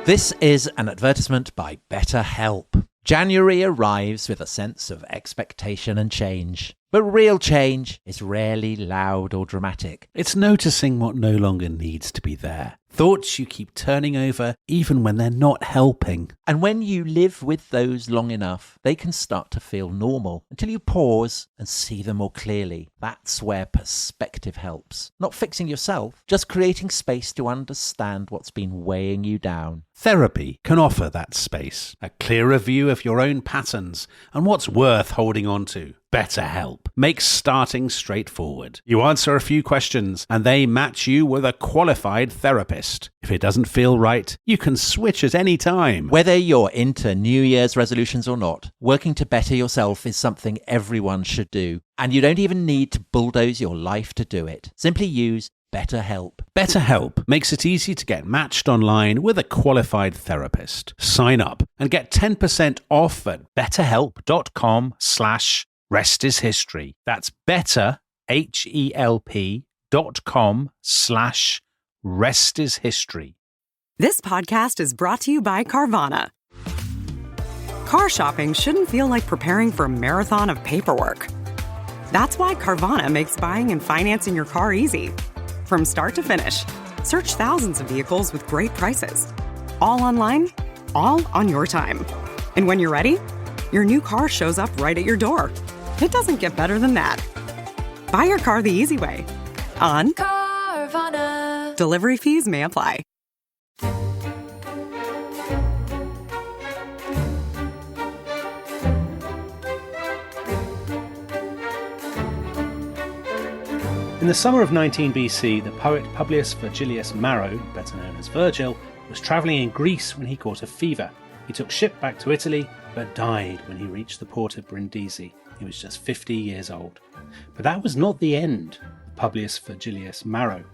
This is an advertisement by BetterHelp. January arrives with a sense of expectation and change. But real change is rarely loud or dramatic. It's noticing what no longer needs to be there. Thoughts you keep turning over even when they're not helping. And when you live with those long enough, they can start to feel normal until you pause and see them more clearly. That's where perspective helps. Not fixing yourself, just creating space to understand what's been weighing you down. Therapy can offer that space, a clearer view of your own patterns and what's worth holding on to. BetterHelp makes starting straightforward. You answer a few questions and they match you with a qualified therapist. If it doesn't feel right, you can switch at any time. Whether you're into New Year's resolutions or not, working to better yourself is something everyone should do. And you don't even need to bulldoze your life to do it. Simply use BetterHelp. BetterHelp makes it easy to get matched online with a qualified therapist. Sign up and get 10% off at betterhelp.com/restishistory. That's betterhelp.com/restishistory. This podcast is brought to you by Carvana. Car shopping shouldn't feel like preparing for a marathon of paperwork. That's why Carvana makes buying and financing your car easy. From start to finish, search thousands of vehicles with great prices. All online, all on your time. And when you're ready, your new car shows up right at your door. It doesn't get better than that. Buy your car the easy way. On Carvana. Delivery fees may apply. In the summer of 19 BC, the poet Publius Virgilius Maro, better known as Virgil, was travelling in Greece when he caught a fever. He took ship back to Italy, but died when he reached the port of Brindisi. He was just 50 years old. But that was not the end of Publius Virgilius Maro.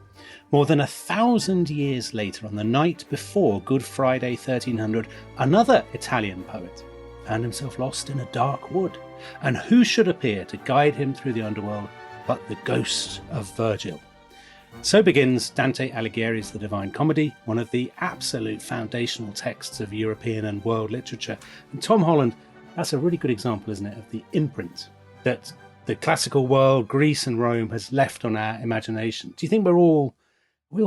More than 1,000 years later, on the night before Good Friday 1300, another Italian poet found himself lost in a dark wood. And who should appear to guide him through the underworld but the ghost of Virgil? So begins Dante Alighieri's The Divine Comedy, one of the absolute foundational texts of European and world literature. And Tom Holland, that's a really good example, isn't it, of the imprint that the classical world, Greece and Rome, has left on our imagination. Do you think we're all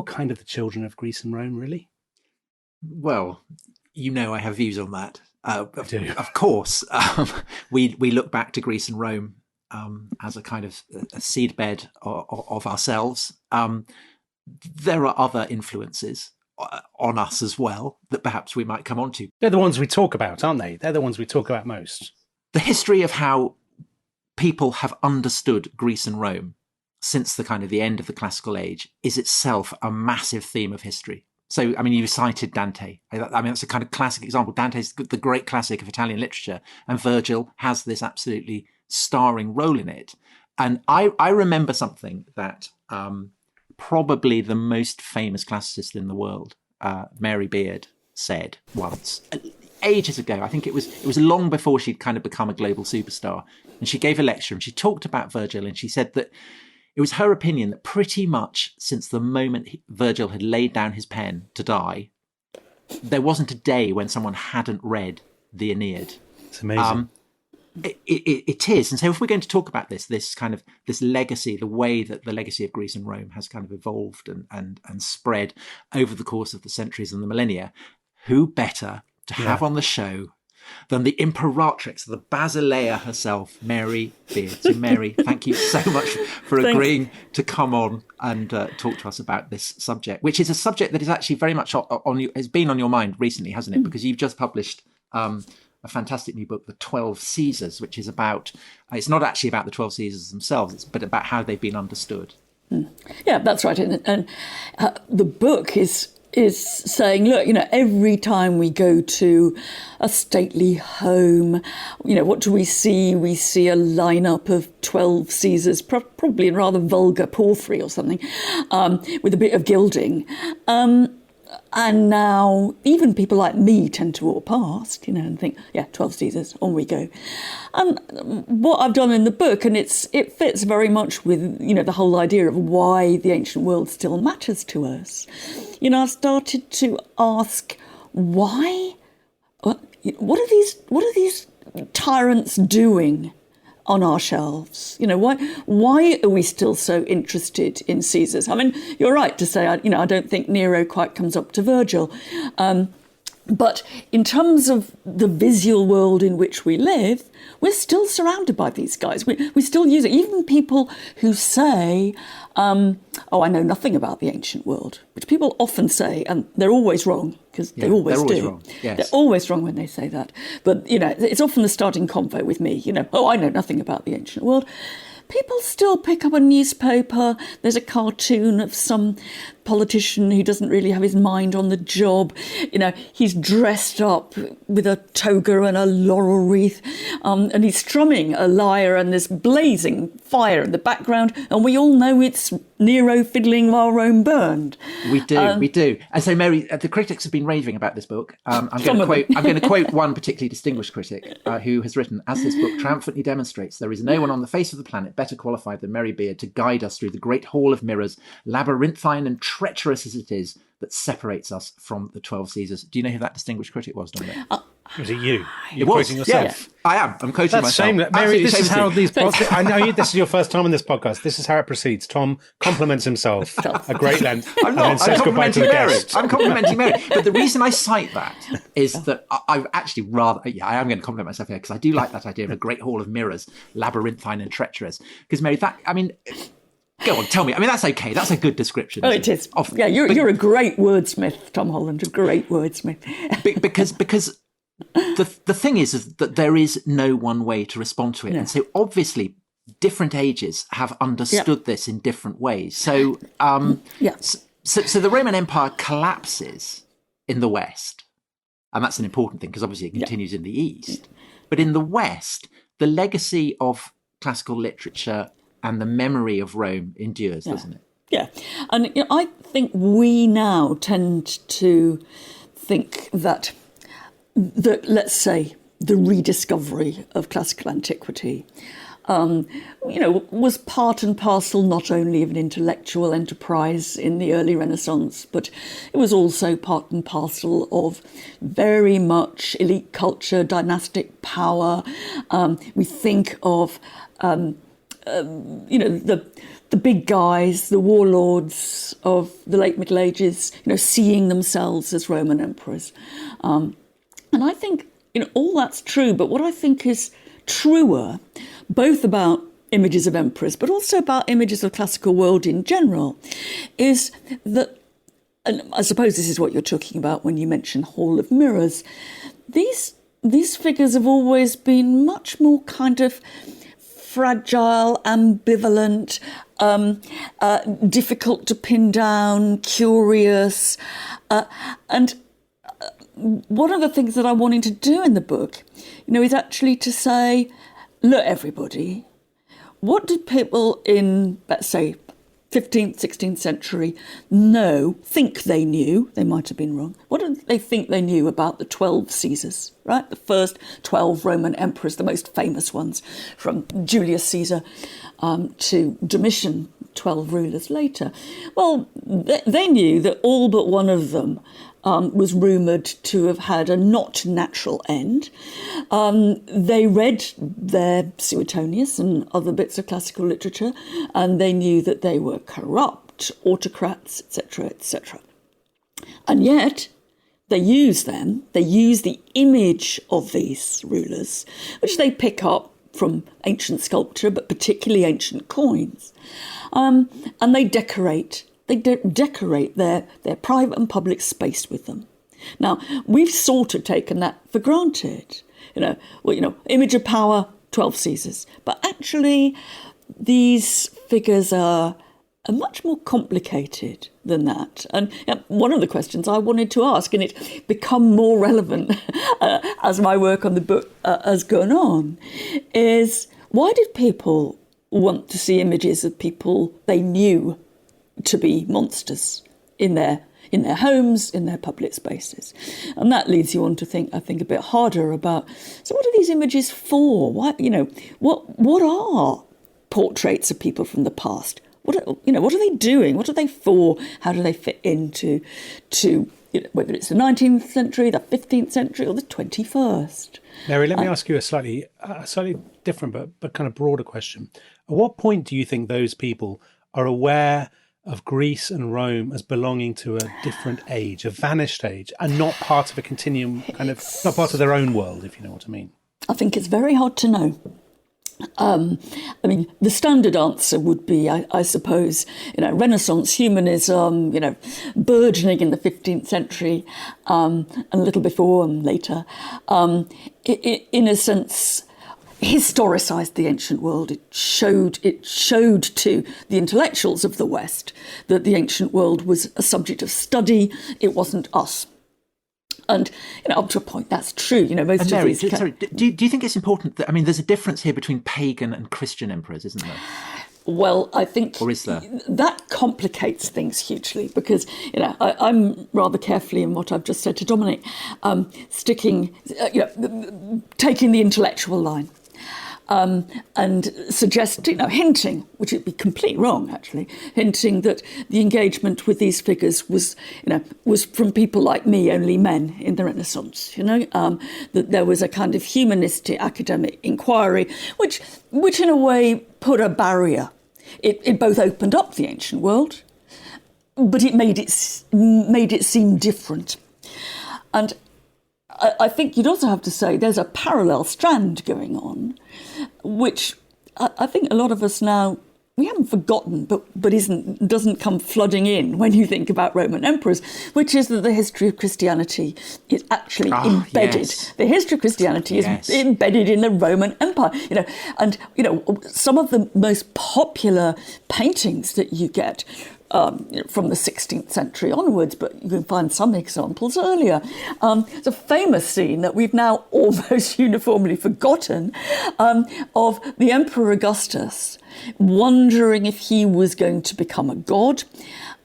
kind of the children of Greece and Rome, really? Well, you know I have views on that. I do. Of course. We look back to Greece and Rome as a kind of a seedbed of ourselves. There are other influences on us as well that perhaps we might come on to. They're the ones we talk about, aren't they? They're the ones we talk about most. The history of how people have understood Greece and Rome since the kind of the end of the classical age is itself a massive theme of history. So, I mean, you cited Dante. I mean, that's a kind of classic example. Dante's the great classic of Italian literature, and Virgil has this absolutely starring role in it. And I remember something that probably the most famous classicist in the world, Mary Beard, said once, ages ago. I think it was long before she'd kind of become a global superstar. And she gave a lecture and she talked about Virgil, and she said that it was her opinion that pretty much since the moment Virgil had laid down his pen to die, there wasn't a day when someone hadn't read the Aeneid. It's amazing. It is. And so if we're going to talk about this legacy, the way that the legacy of Greece and Rome has kind of evolved and spread over the course of the centuries and the millennia, who better to have on the show than the imperatrix, the Basileia herself, Mary Beard. So Mary, thank you so much for agreeing to come on and talk to us about this subject, which is a subject that is actually very much has been on your mind recently, hasn't it? Because you've just published a fantastic new book, The 12 Caesars, which is about, it's not actually about the 12 Caesars themselves, but about how they've been understood. Yeah, that's right. And the book is saying, look, every time we go to a stately home, what do we see? We see a lineup of 12 Caesars, probably in rather vulgar porphyry or something, with a bit of gilding. And now even people like me tend to walk past, and think, 12 Caesars, on we go. And what I've done in the book, and it fits very much with, the whole idea of why the ancient world still matters to us. I've started to ask, why? What are these tyrants doing on our shelves? Why are we still so interested in Caesars? I mean, you're right to say, I don't think Nero quite comes up to Virgil. But in terms of the visual world in which we live, we're still surrounded by these guys. We still use it. Even people who say, I know nothing about the ancient world, which people often say, and they're always wrong, because they always do. Wrong. Yes. They're always wrong when they say that. But, it's often the starting convo with me, I know nothing about the ancient world. People still pick up a newspaper. There's a cartoon of some politician who doesn't really have his mind on the job. He's dressed up with a toga and a laurel wreath, and he's strumming a lyre, and there's blazing fire in the background, and we all know it's Nero fiddling while Rome burned. We do. And so, Mary, the critics have been raving about this book. I'm going to quote one particularly distinguished critic who has written, "As this book triumphantly demonstrates, there is no one on the face of the planet better qualified than Mary Beard to guide us through the great hall of mirrors, labyrinthine and treacherous as it is, that separates us from the 12 Caesars." Do you know who that distinguished critic was, Dominic? Was it you? You're quoting yourself? Yeah, I am. I'm quoting myself. Shame. Mary, this is how these podcasts... I know this is your first time on this podcast. This is how it proceeds. Tom compliments himself a great length. I'm not. And then says goodbye to the guest. I'm complimenting Mary. But the reason I cite that is that I've actually I am going to compliment myself here, because I do like that idea of a great hall of mirrors, labyrinthine and treacherous. Because, Mary, go on, tell me. I mean, that's okay. That's a good description. Oh, it is. Yeah, you're a great wordsmith, Tom Holland, a great wordsmith. because the thing is that there is no one way to respond to it. Yeah. And so obviously different ages have understood this in different ways. So, so the Roman Empire collapses in the West. And that's an important thing, because obviously it continues in the East. But in the West, the legacy of classical literature and the memory of Rome endures, doesn't it? Yeah. And I think we now tend to think that let's say, the rediscovery of classical antiquity, was part and parcel not only of an intellectual enterprise in the early Renaissance, but it was also part and parcel of very much elite culture, dynastic power. We think of, the big guys, the warlords of the late Middle Ages, seeing themselves as Roman emperors. And I think, all that's true, but what I think is truer, both about images of emperors, but also about images of classical world in general, is that, and I suppose this is what you're talking about when you mention Hall of Mirrors, these figures have always been much more kind of fragile, ambivalent, difficult to pin down, curious, and one of the things that I wanted to do in the book, is actually to say, look, everybody, what did people in, let's say, 15th, 16th century think they knew, they might have been wrong, what did they think they knew about the 12 Caesars, right? The first 12 Roman emperors, the most famous ones, from Julius Caesar to Domitian, 12 rulers later. Well, they knew that all but one of them was rumoured to have had a not natural end. They read their Suetonius and other bits of classical literature, and they knew that they were corrupt, autocrats, etc., etc. And yet, they use them, they use the image of these rulers, which they pick up from ancient sculpture, but particularly ancient coins, and they decorate their private and public space with them. Now, we've sort of taken that for granted. Image of power, 12 Caesars. But actually, these figures are much more complicated than that. And one of the questions I wanted to ask, and it's become more relevant as my work on the book has gone on, is why did people want to see images of people they knew to be monsters in their homes, in their public spaces? And that leads you on to think, I think, a bit harder about, so what are these images for? Why, what are portraits of people from the past? What are they doing? What are they for? How do they fit into whether it's the 19th century, the 15th century, or the 21st. Mary, let me ask you a slightly different but kind of broader question. At what point do you think those people are aware of Greece and Rome as belonging to a different age, a vanished age, and not part of a continuum, not part of their own world, if you know what I mean? I think it's very hard to know. The standard answer would be, I suppose, Renaissance humanism, burgeoning in the 15th century, and a little before and later, in a sense, historicised the ancient world. It showed to the intellectuals of the West that the ancient world was a subject of study. It wasn't us. And up to a point, that's true. Most Mary, of these. do you think it's important that there's a difference here between pagan and Christian emperors, isn't there? Well, I think or is there? That complicates things hugely because I'm rather carefully in what I've just said to Dominic, taking the intellectual line. And hinting, which would be completely wrong, actually, hinting that the engagement with these figures was from people like me, only men in the Renaissance, that there was a kind of humanistic academic inquiry, which in a way put a barrier. It both opened up the ancient world, but it made it seem different. And I think you'd also have to say there's a parallel strand going on, which I think a lot of us now, we haven't forgotten, but doesn't come flooding in when you think about Roman emperors, which is that the history of Christianity is actually embedded. Yes. The history of Christianity is embedded in the Roman Empire. And some of the most popular paintings that you get from the 16th century onwards, but you can find some examples earlier. It's a famous scene that we've now almost uniformly forgotten of the Emperor Augustus wondering if he was going to become a god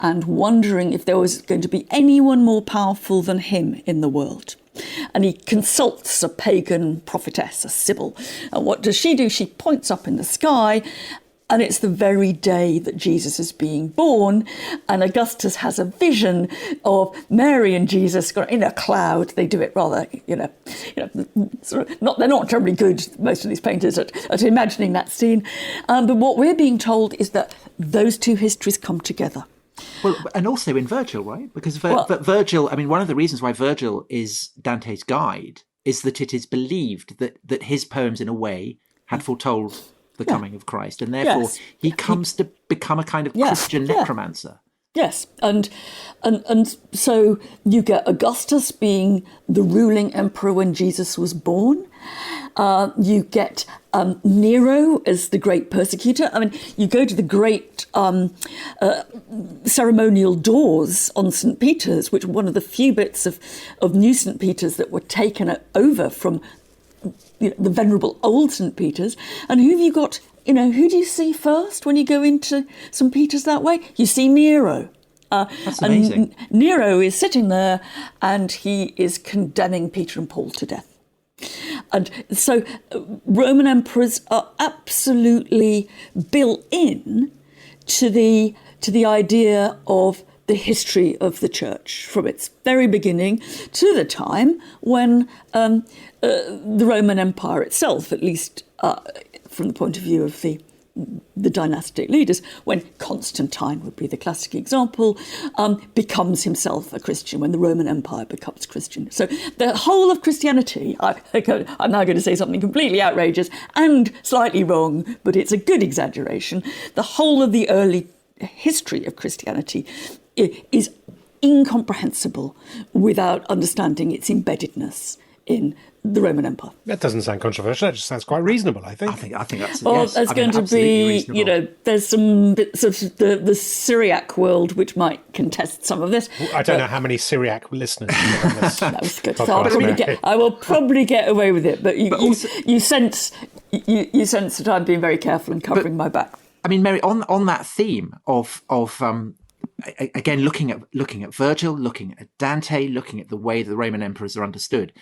and wondering if there was going to be anyone more powerful than him in the world. And he consults a pagan prophetess, a Sibyl. And what does she do? She points up in the sky, and it's the very day that Jesus is being born. And Augustus has a vision of Mary and Jesus in a cloud. They do it rather, they're not terribly good, most of these painters, at imagining that scene. But what we're being told is that those two histories come together. Well, and also in Virgil, right? Because Virgil, one of the reasons why Virgil is Dante's guide is that it is believed that his poems, in a way, had foretold the coming of Christ, and therefore he comes to become a kind of Christian necromancer. Yes, and so you get Augustus being the ruling emperor when Jesus was born. You get Nero as the great persecutor. You go to the great ceremonial doors on St. Peter's, which were one of the few bits of new St. Peter's that were taken over from the venerable old St. Peter's. And who have you got, who do you see first when you go into St. Peter's that way? You see Nero. That's amazing. And Nero is sitting there and he is condemning Peter and Paul to death. And so Roman emperors are absolutely built in to the idea of the history of the church from its very beginning to the time when the Roman Empire itself, at least from the point of view of the dynastic leaders, when Constantine would be the classic example, becomes himself a Christian, when the Roman Empire becomes Christian. So the whole of Christianity, I'm now going to say something completely outrageous and slightly wrong, but it's a good exaggeration. The whole of the early history of Christianity is incomprehensible without understanding its embeddedness in the Roman Empire. That doesn't sound controversial. That just sounds quite reasonable, I think. I think that's there's going to be, there's some bits of the Syriac world which might contest some of this. I don't know how many Syriac listeners you have on this. That was good. So I will probably get away with it, but you sense that I'm being very careful and covering my back. Mary, on that theme of again, looking at Virgil, looking at Dante, looking at the way the Roman emperors are understood.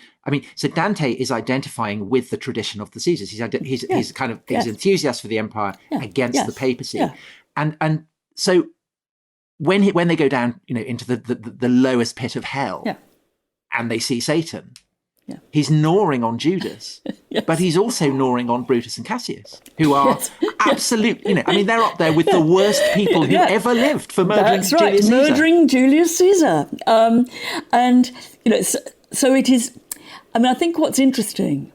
So Dante is identifying with the tradition of the Caesars. He's enthusiast for the empire against the papacy, and so when they go down, into the lowest pit of hell, Yeah. and they see Satan, Yeah. he's gnawing on Judas, Yes. but he's also gnawing on Brutus and Cassius, who are absolute, they're up there with the worst people who ever lived for murdering That's right, Julius Caesar. murdering Julius Caesar. So it is, I think what's interesting,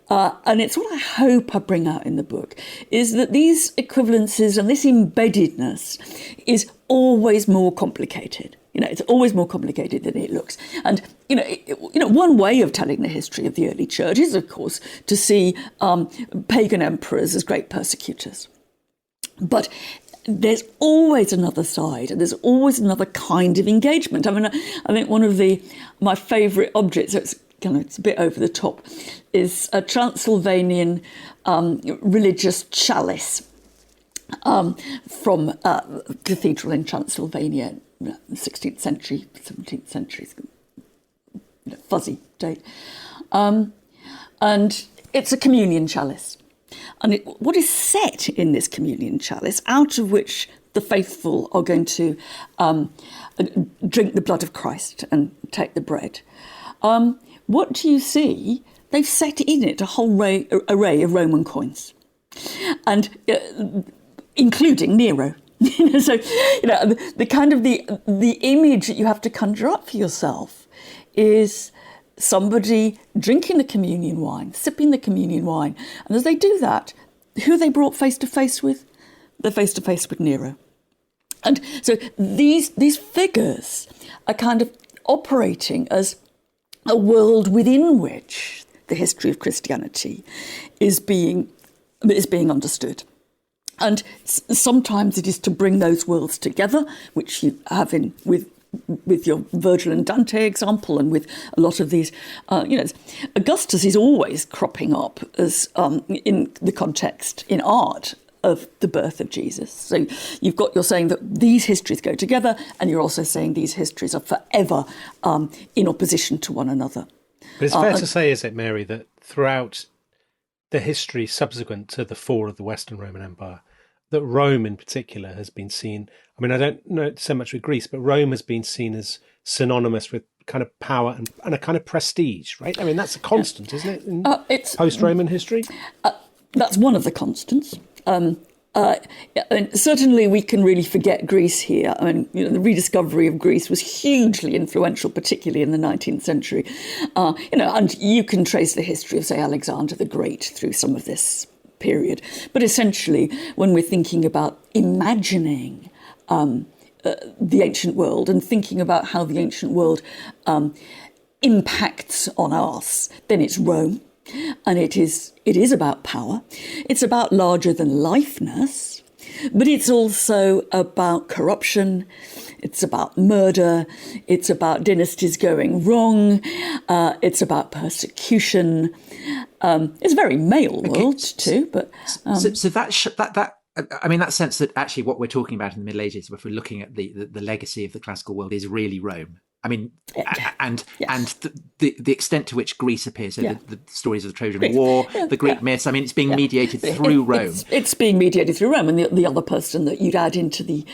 and it's what I hope I bring out in the book, is that these equivalences and this embeddedness is always more complicated. It's always more complicated than it looks. And, one way of telling the history of the early church is, of course, to see pagan emperors as great persecutors. But there's always another side, and there's always another kind of engagement. I think one of my favourite objects, it's a bit over the top, is a Transylvanian religious chalice from a cathedral in Transylvania, 16th century, 17th century, fuzzy date. And it's a communion chalice. And what is set in this communion chalice, out of which the faithful are going to drink the blood of Christ and take the bread, what do you see? They've set in it a whole array of Roman coins, and including Nero. So, the kind of the image that you have to conjure up for yourself is somebody drinking the communion wine, sipping the communion wine. And as they do that, who are they brought face to face with? They're face to face with Nero. And so these figures are kind of operating as a world within which the history of Christianity is being understood. And sometimes it is to bring those worlds together, which you have with your Virgil and Dante example, and with a lot of these, Augustus is always cropping up as in the context in art of the birth of Jesus. So you're saying that these histories go together, and you're also saying these histories are forever in opposition to one another. But it's fair to say, is it, Mary, that throughout the history subsequent to the fall of the Western Roman Empire, that Rome in particular has been seen, I don't know so much with Greece, but Rome has been seen as synonymous with kind of power and a kind of prestige, right? That's a constant, isn't it, in post-Roman history? That's one of the constants. Certainly we can really forget Greece here. The rediscovery of Greece was hugely influential, particularly in the 19th century. And you can trace the history of, say, Alexander the Great through some of this period. But essentially, when we're thinking about imagining the ancient world and thinking about how the ancient world impacts on us, then it's Rome. And it is about power. It's about larger than lifeness, but it's also about corruption. It's about murder. It's about dynasties going wrong. It's about persecution. It's a very male world too. But so that sense that actually what we're talking about in the Middle Ages, if we're looking at the legacy of the classical world, is really Rome. And the extent to which Greece appears, so the stories of the Trojan War, the Greek myths, it's being mediated through Rome. It's being mediated through Rome, and the other person that you'd add into the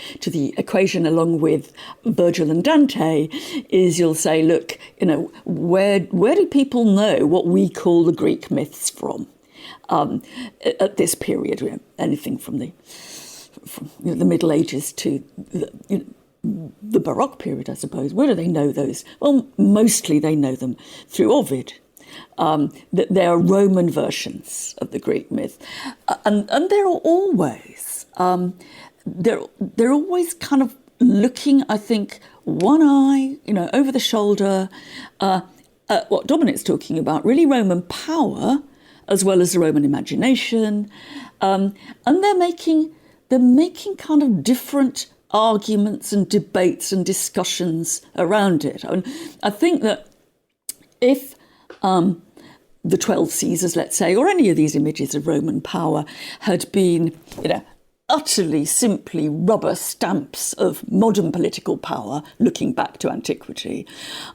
equation along with Virgil and Dante is, you'll say, look, where do people know what we call the Greek myths from? At this period, anything from the Middle Ages to the Baroque period, I suppose. Where do they know those? Well, mostly they know them through Ovid. They are Roman versions of the Greek myth, and they're always they're always kind of looking, I think, one eye, over the shoulder, at what Dominic's talking about, really Roman power as well as the Roman imagination, and they're making kind of different arguments and debates and discussions around it. I think that if the 12 Caesars, let's say, or any of these images of Roman power had been, utterly, simply rubber stamps of modern political power looking back to antiquity,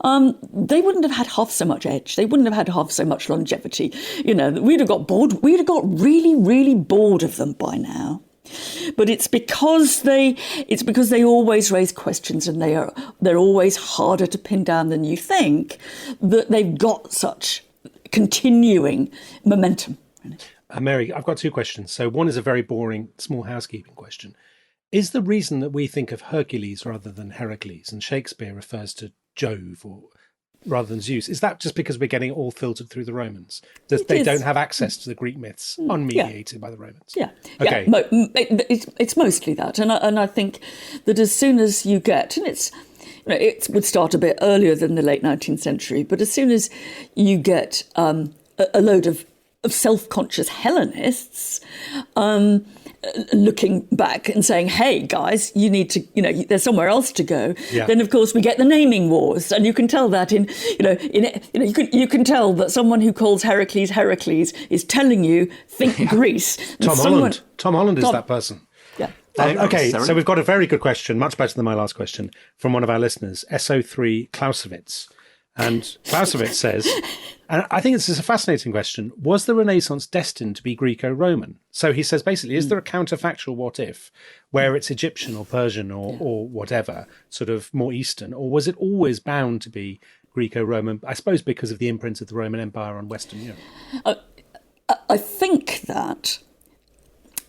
they wouldn't have had half so much edge. They wouldn't have had half so much longevity. We'd have got bored. We'd have got really, really bored of them by now. But it's because they always raise questions, and they're always harder to pin down than you think, that they've got such continuing momentum. Mary, I've got two questions. So one is a very boring, small housekeeping question. Is the reason that we think of Hercules rather than Heracles, and Shakespeare refers to Jove rather than Zeus, is that just because we're getting it all filtered through the Romans? They don't have access to the Greek myths, unmediated by the Romans? Yeah. Okay. Yeah. It's mostly that. And I think that as soon as you get, and it would start a bit earlier than the late 19th century, but as soon as you get a load of self-conscious Hellenists looking back and saying, hey, guys, you need to, there's somewhere else to go. Yeah. Then, of course, we get the naming wars. And you can tell that you can tell that someone who calls Heracles is telling you, think Greece. Tom Holland is that person. Yeah. Okay, so we've got a very good question, much better than my last question, from one of our listeners, SO3 Clausewitz. And Clausewitz says, and I think this is a fascinating question, was the Renaissance destined to be Greco-Roman? So he says, basically, is there a counterfactual what if, where it's Egyptian or Persian or whatever, sort of more Eastern, or was it always bound to be Greco-Roman, I suppose because of the imprint of the Roman Empire on Western Europe? I think that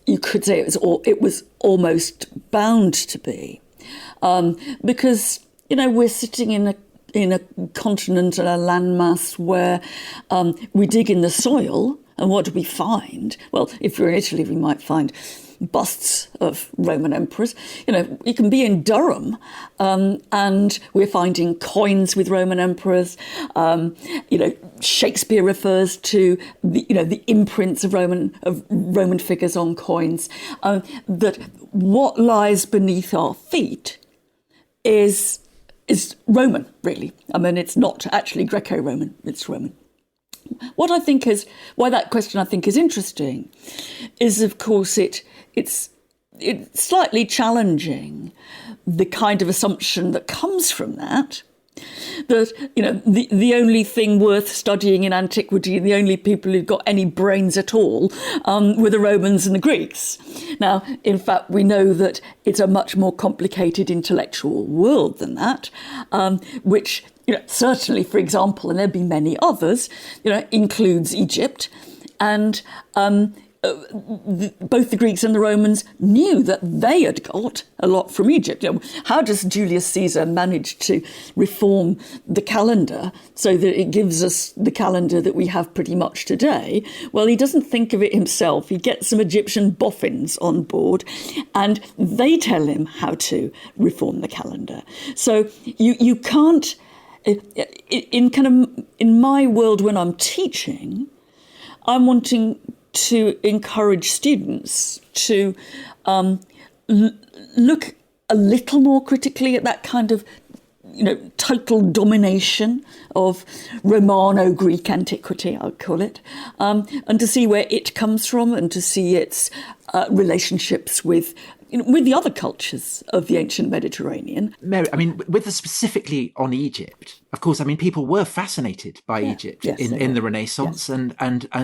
you could say it was almost bound to be, because, we're sitting in a continent and a landmass where we dig in the soil, and what do we find? Well, if we're in Italy, we might find busts of Roman emperors. You can be in Durham, and we're finding coins with Roman emperors. Shakespeare refers to the imprints of Roman figures on coins. That what lies beneath our feet is Roman, really. I mean, it's not actually Greco-Roman, it's Roman. Why that question I think is interesting is, of course, it's slightly challenging the kind of assumption that comes from that the only thing worth studying in antiquity, the only people who've got any brains at all, were the Romans and the Greeks. Now, in fact, we know that it's a much more complicated intellectual world than that, which, certainly, for example, and there'd be many others, includes Egypt, and both the Greeks and the Romans knew that they had got a lot from Egypt. How does Julius Caesar manage to reform the calendar so that it gives us the calendar that we have pretty much today? Well, he doesn't think of it himself. He gets some Egyptian boffins on board, and they tell him how to reform the calendar. So you can't, in my world when I'm teaching, I'm wanting to encourage students to look a little more critically at that kind of, total domination of Romano-Greek antiquity, I'll call it, and to see where it comes from and to see its relationships with the other cultures of the ancient Mediterranean. Mary, with specifically on Egypt, of course, people were fascinated by Egypt in the Renaissance, and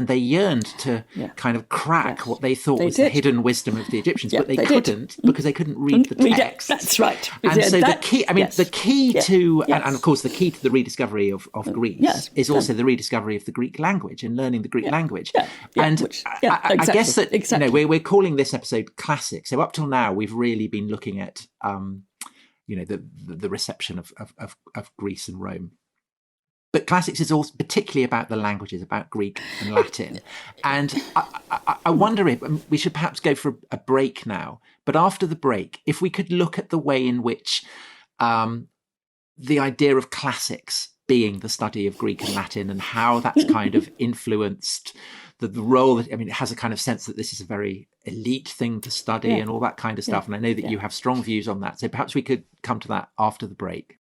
they yearned to kind of crack what they thought was the hidden wisdom of the Egyptians, but they couldn't because they couldn't read the text. That's right. And so the key to, and of course the key to the rediscovery of Greece is also the rediscovery of the Greek language and learning the Greek language. I guess that we're calling this episode classic. So up till now, we've really been looking at the reception of Greece and Rome. But classics is also particularly about the languages, about Greek and Latin. And I wonder if we should perhaps go for a break now. But after the break, if we could look at the way in which the idea of classics being the study of Greek and Latin and how that's kind of influenced the role that, it has a kind of sense that this is a very elite thing to study and all that kind of stuff. And I know that you have strong views on that. So perhaps we could come to that after the break.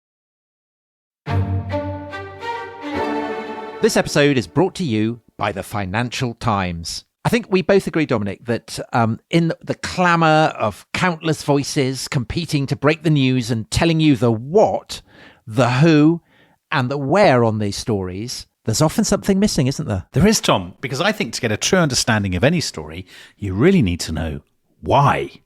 This episode is brought to you by the Financial Times. I think we both agree, Dominic, that in the clamour of countless voices competing to break the news and telling you the what, the who, and the where on these stories, there's often something missing, isn't there? There is, Tom, because I think to get a true understanding of any story, you really need to know Why?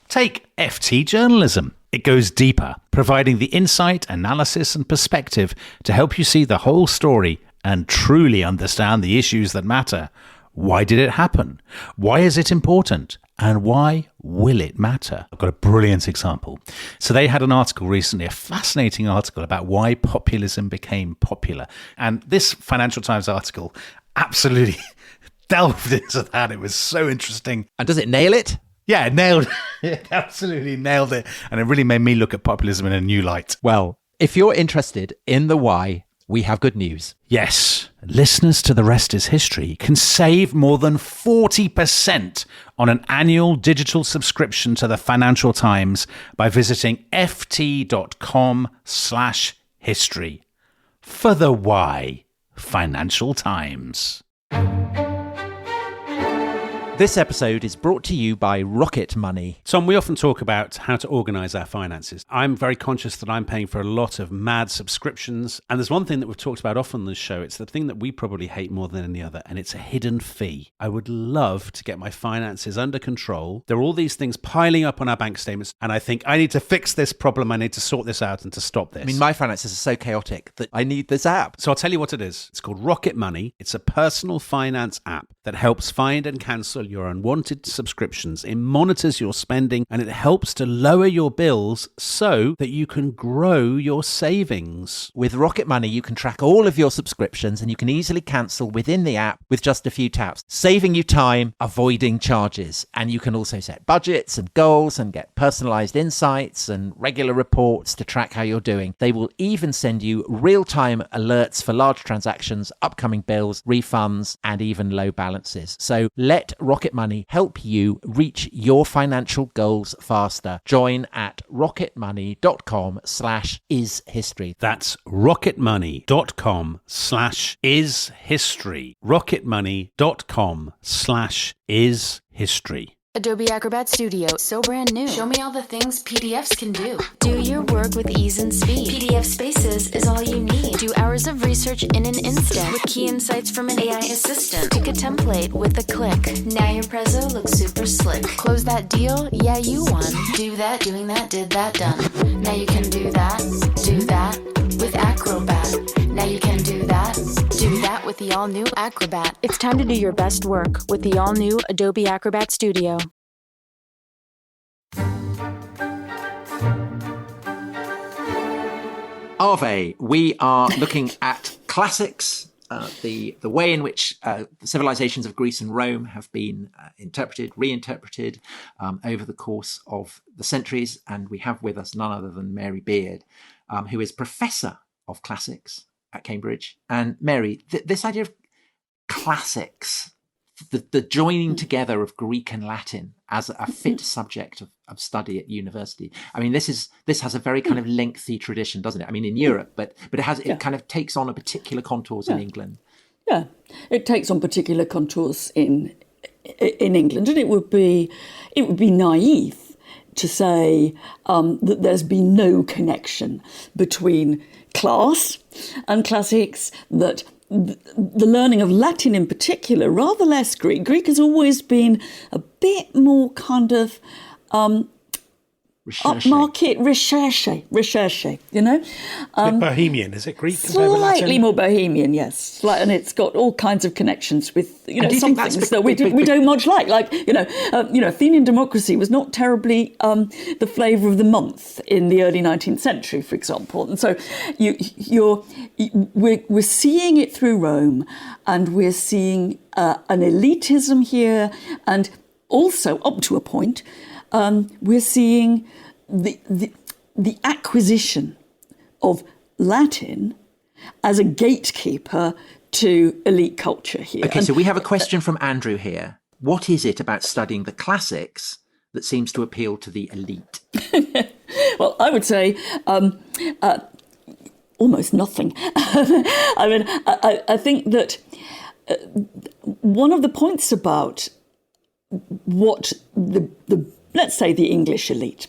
Take FT journalism. It goes deeper, providing the insight, analysis, and perspective to help you see the whole story and truly understand the issues that matter. Why did it happen? Why is it important? And why will it matter? I've got a brilliant example. So they had an article recently, a fascinating article about why populism became popular. And this Financial Times article absolutely delved into that. It was so interesting. And does it nail it? Yeah, it nailed it. Absolutely nailed it. And it really made me look at populism in a new light. Well, if you're interested in the why, we have good news. Yes, listeners to The Rest is History can save more than 40% on an annual digital subscription to the Financial Times by visiting ft.com/history. For the why, Financial Times. This episode is brought to you by Rocket Money. Tom, we often talk about how to organise our finances. I'm very conscious that I'm paying for a lot of mad subscriptions. And there's one thing that we've talked about often on this show. It's the thing that we probably hate more than any other, and it's a hidden fee. I would love to get my finances under control. There are all these things piling up on our bank statements, and I think I need to fix this problem. I need to sort this out and to stop this. I mean, my finances are so chaotic that I need this app. So I'll tell you what it is. It's called Rocket Money. It's a personal finance app that helps find and cancel your unwanted subscriptions. It monitors your spending and it helps to lower your bills so that you can grow your savings. With Rocket Money, you can track all of your subscriptions and you can easily cancel within the app with just a few taps, saving you time, avoiding charges. And you can also set budgets and goals and get personalized insights and regular reports to track how you're doing. They will even send you real-time alerts for large transactions, upcoming bills, refunds, and even low balances. So let Rocket Money help you reach your financial goals faster. Join at rocketmoney.com/ishistory. That's rocketmoney.com/ishistory. rocketmoney.com/ishistory. Adobe Acrobat Studio, so brand new. Show me all the things PDFs can do. Do your work with ease and speed. PDF Spaces is all you need. Do hours of research in an instant with key insights from an AI assistant. Pick a template with a click. Now your prezzo looks super slick. Close that deal? Yeah, you won. Do that, doing that, did that, done. Now you can do that with Acrobat. Now you can do that with the all-new Acrobat. It's time to do your best work with the all-new Adobe Acrobat Studio. Ave, we are looking at classics, the way in which the civilizations of Greece and Rome have been interpreted, reinterpreted over the course of the centuries. And we have with us none other than Mary Beard, who is Professor of Classics at Cambridge. And Mary, this idea of classics, the joining together of Greek and Latin as a fit subject of study at university. I mean, this has a very kind of lengthy tradition, doesn't it? I mean, in Europe, but it kind of takes on a particular contours in England. Yeah, it takes on particular contours in England, and it would be naive to say that there's been no connection between class and classics, that the learning of Latin in particular, rather less Greek. Greek has always been a bit more kind of upmarket recherche, you know. Bit bohemian, is it Greek? Slightly more bohemian, yes. And it's got all kinds of connections with, some things that we don't much like. Like, Athenian democracy was not terribly the flavour of the month in the early 19th century, for example. And so we're seeing it through Rome, and we're seeing an elitism here, and also, up to a point, we're seeing the acquisition of Latin as a gatekeeper to elite culture here. Okay, so we have a question from Andrew here. What is it about studying the classics that seems to appeal to the elite? Well, I would say almost nothing. I mean, I think that one of the points about what the let's say the English elite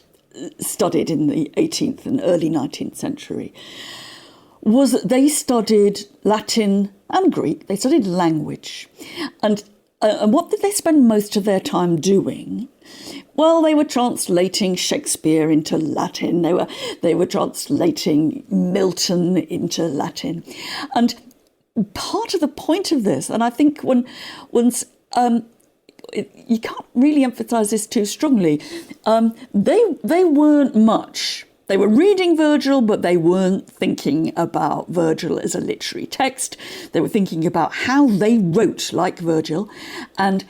studied in the 18th and early 19th century was that they studied Latin and Greek. They studied language. And And what did they spend most of their time doing? Well, they were translating Shakespeare into Latin. They were translating Milton into Latin. And part of the point of this, and I think you can't really emphasise this too strongly, they weren't much. They were reading Virgil, but they weren't thinking about Virgil as a literary text. They were thinking about how they wrote like Virgil. And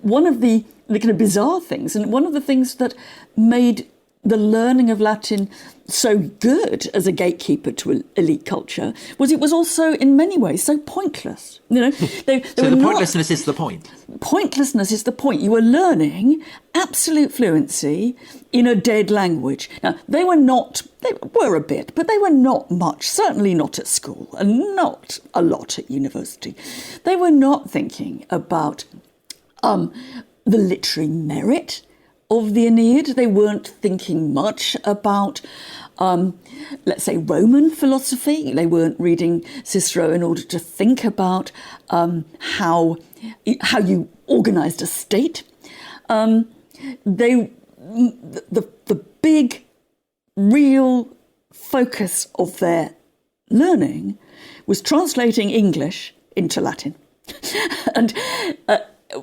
one of the kind of bizarre things, and one of the things that made the learning of Latin so good as a gatekeeper to elite culture was it was also in many ways so pointless. You know, pointlessness is the point. Pointlessness is the point. You were learning absolute fluency in a dead language. Now, they were a bit, but they were not much, certainly not at school and not a lot at university. They were not thinking about the literary merit of the Aeneid. They weren't thinking much about, let's say, Roman philosophy. They weren't reading Cicero in order to think about how you organised a state. The big, real focus of their learning was translating English into Latin. And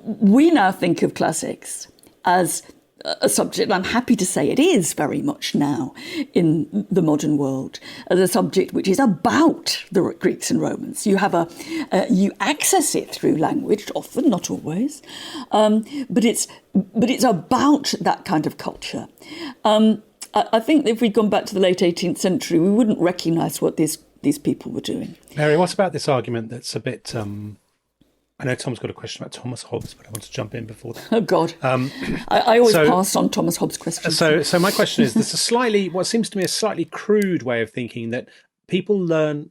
we now think of classics as a subject, I'm happy to say it is very much now in the modern world, as a subject which is about the Greeks and Romans. You have you access it through language, often, not always, but it's about that kind of culture. I think if we'd gone back to the late 18th century, we wouldn't recognise what these people were doing. Mary, what about this argument that's a bit... I know Tom's got a question about Thomas Hobbes, but I want to jump in before that. Oh, God. I always pass on Thomas Hobbes' questions. So my question is, there's what seems to me a slightly crude way of thinking that people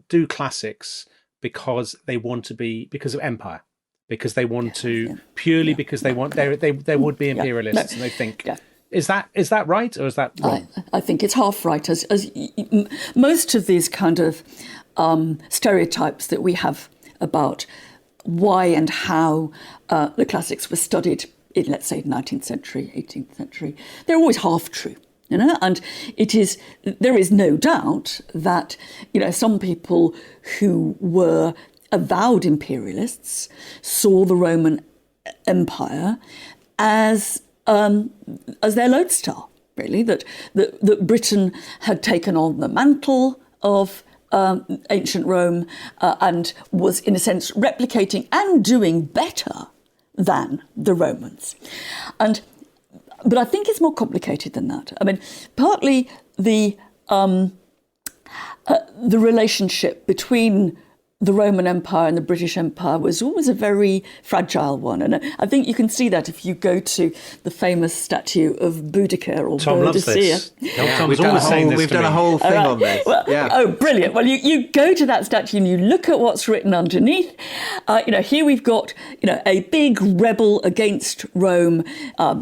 do classics because they want to be, because of empire, because they want to, purely because they want, they would be imperialists, and they think... Yeah. Is that right, or is that wrong? I think it's half right. As most of these kind of stereotypes that we have about why and how the classics were studied in, let's say, 19th century, 18th century, they're always half true, you know. And there is no doubt that, you know, some people who were avowed imperialists saw the Roman Empire as their lodestar, really, that Britain had taken on the mantle of ancient Rome and was, in a sense, replicating and doing better than the Romans. But I think it's more complicated than that. I mean, partly the relationship between the Roman Empire and the British Empire was always a very fragile one. And I think you can see that if you go to the famous statue of Boudicca or Tom loves this. We've done a whole thing on this. Well, yeah. Oh, brilliant. Well, you go to that statue and you look at what's written underneath. Here we've got, a big rebel against Rome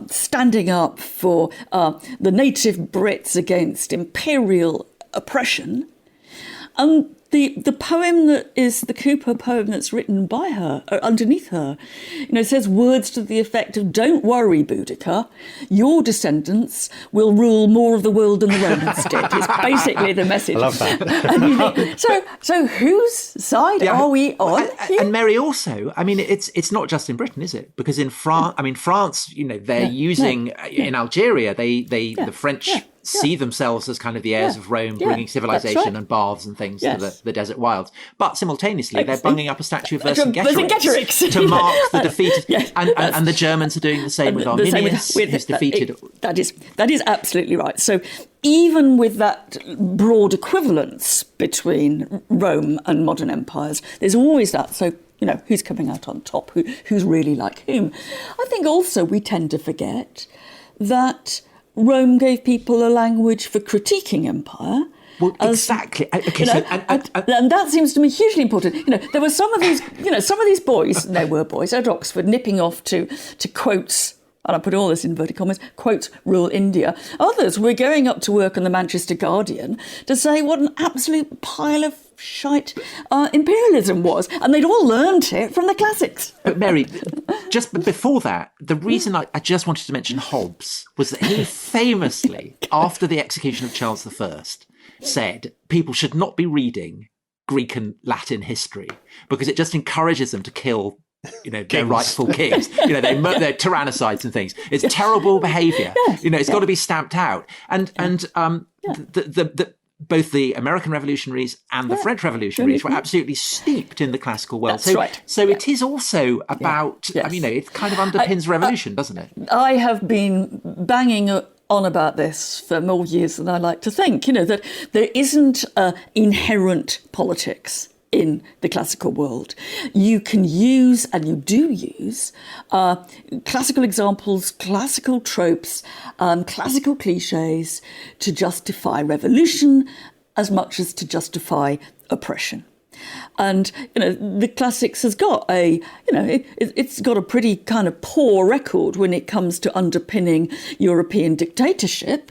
standing up for the native Brits against imperial oppression. The poem that is the Cooper poem that's written by her, or underneath her, says words to the effect of, "Don't worry, Boudicca, your descendants will rule more of the world than the Romans did." It's basically the message. I love that. And you think, so whose side are we on here? And Mary, also, I mean, it's not just in Britain, is it? Because in France, they're using in Algeria, the French see themselves as kind of the heirs of Rome, bringing civilization and baths and things to the desert wilds. But simultaneously, they're bunging up a statue of Vercingetorix to mark the defeat. And the Germans are doing the same with Arminius, who's defeated. That is absolutely right. So even with that broad equivalence between Rome and modern empires, there's always that. So, who's coming out on top? Who's really like whom? I think also we tend to forget that Rome gave people a language for critiquing empire. Well, exactly. Okay, and that seems to me hugely important. There were some of these boys, and they were boys at Oxford, nipping off to quotes and I put all this in inverted commas, quote, rule India. Others were going up to work on the Manchester Guardian to say what an absolute pile of shite imperialism was. And they'd all learned it from the classics. But Mary, just before that, the reason I just wanted to mention Hobbes was that he famously, after the execution of Charles I, said people should not be reading Greek and Latin history because it just encourages them to kill their rightful kings. They're tyrannicides and things. It's terrible behaviour. It's got to be stamped out. And both the American revolutionaries and the French revolutionaries were absolutely steeped in the classical world. That's right. So it is also about, it kind of underpins revolution, doesn't it? I have been banging on about this for more years than I like to think, that there isn't inherent politics in the classical world. You can use, and you do use, classical examples, classical tropes, classical cliches to justify revolution as much as to justify oppression. And, the classics has got it's got a pretty kind of poor record when it comes to underpinning European dictatorship.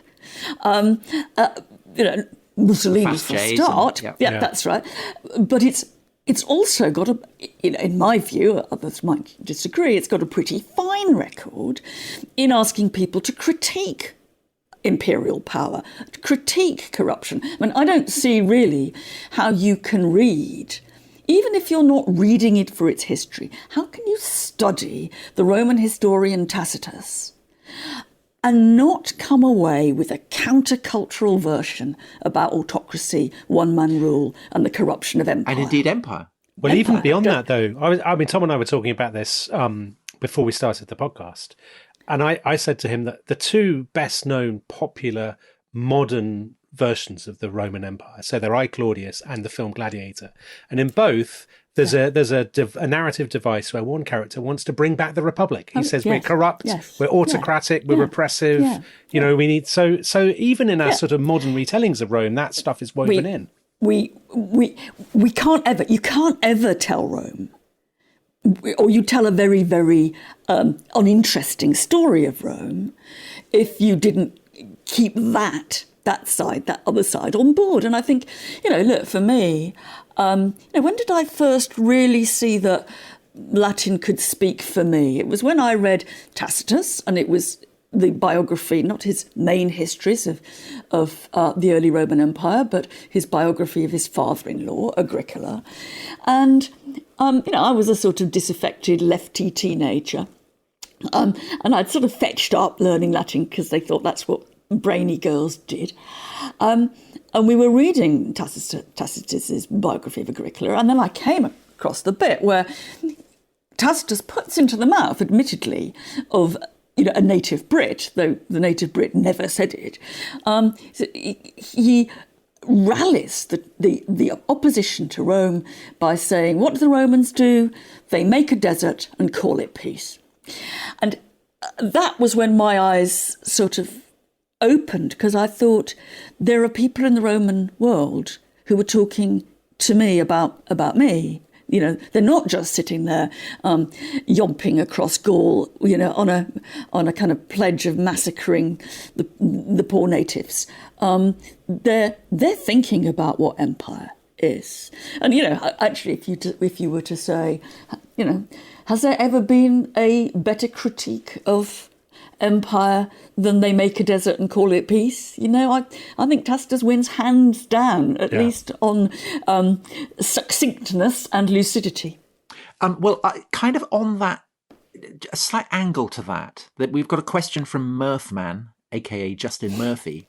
Mussolini for a start. That's right. But it's also got in my view, others might disagree, it's got a pretty fine record in asking people to critique imperial power, to critique corruption. I mean, I don't see really how you can read, even if you're not reading it for its history, how can you study the Roman historian Tacitus and not come away with a countercultural version about autocracy, one-man rule, and the corruption of empire? And indeed empire. Well, even beyond that, though, Tom and I were talking about this before we started the podcast, and I said to him that the two best-known popular modern versions of the Roman Empire, so they're I, Claudius and the film Gladiator, and in both, there's a narrative device where one character wants to bring back the Republic. He says we're corrupt, we're autocratic, we're repressive. We need so even in our sort of modern retellings of Rome, that stuff is woven in. You can't ever tell Rome, or you tell a very, very uninteresting story of Rome if you didn't keep that other side on board. And I think, look, for me, when did I first really see that Latin could speak for me? It was when I read Tacitus, and it was the biography, not his main histories of the early Roman Empire, but his biography of his father-in-law, Agricola. And, I was a sort of disaffected lefty teenager. And I'd sort of fetched up learning Latin because they thought that's what brainy girls did. And we were reading Tacitus's biography of Agricola, and then I came across the bit where Tacitus puts into the mouth, admittedly, of a native Brit, though the native Brit never said it. He rallies the opposition to Rome by saying, what do the Romans do? They make a desert and call it peace. And that was when my eyes sort of opened, because I thought there are people in the Roman world who were talking to me about me. They're not just sitting there yomping across Gaul, on a kind of pledge of massacring the poor natives. They're thinking about what empire is. And actually, if you were to say, has there ever been a better critique of empire than they make a desert and call it peace? I think Tacitus wins hands down, at least on succinctness and lucidity. Kind of on that, a slight angle to that we've got a question from Mirthman, aka Justin Murphy,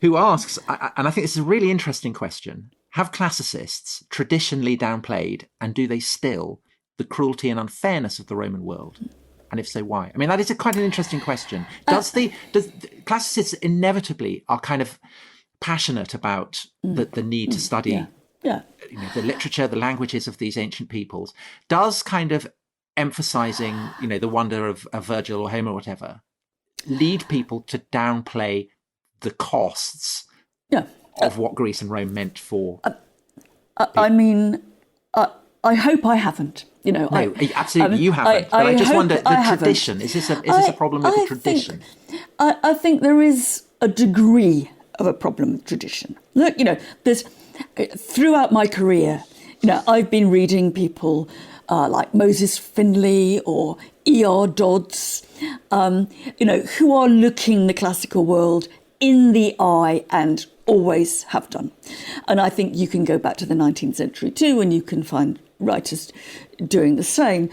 who asks, and I think this is a really interesting question, have classicists traditionally downplayed, and do they still, the cruelty and unfairness of the Roman world? And if so, why? I mean, that is quite an interesting question. Does classicists inevitably are kind of passionate about the need to study the literature, the languages of these ancient peoples? Does kind of emphasizing, the wonder of Virgil or Homer or whatever, lead people to downplay the costs of what Greece and Rome meant for? I hope I haven't. No, absolutely, you haven't. But I just wonder, the tradition, is this a problem with the tradition? I think there is a degree of a problem with tradition. Look, there's throughout my career, I've been reading people like Moses Finley or E.R. Dodds, who are looking the classical world in the eye and always have done. And I think you can go back to the 19th century too, and you can find writers doing the same.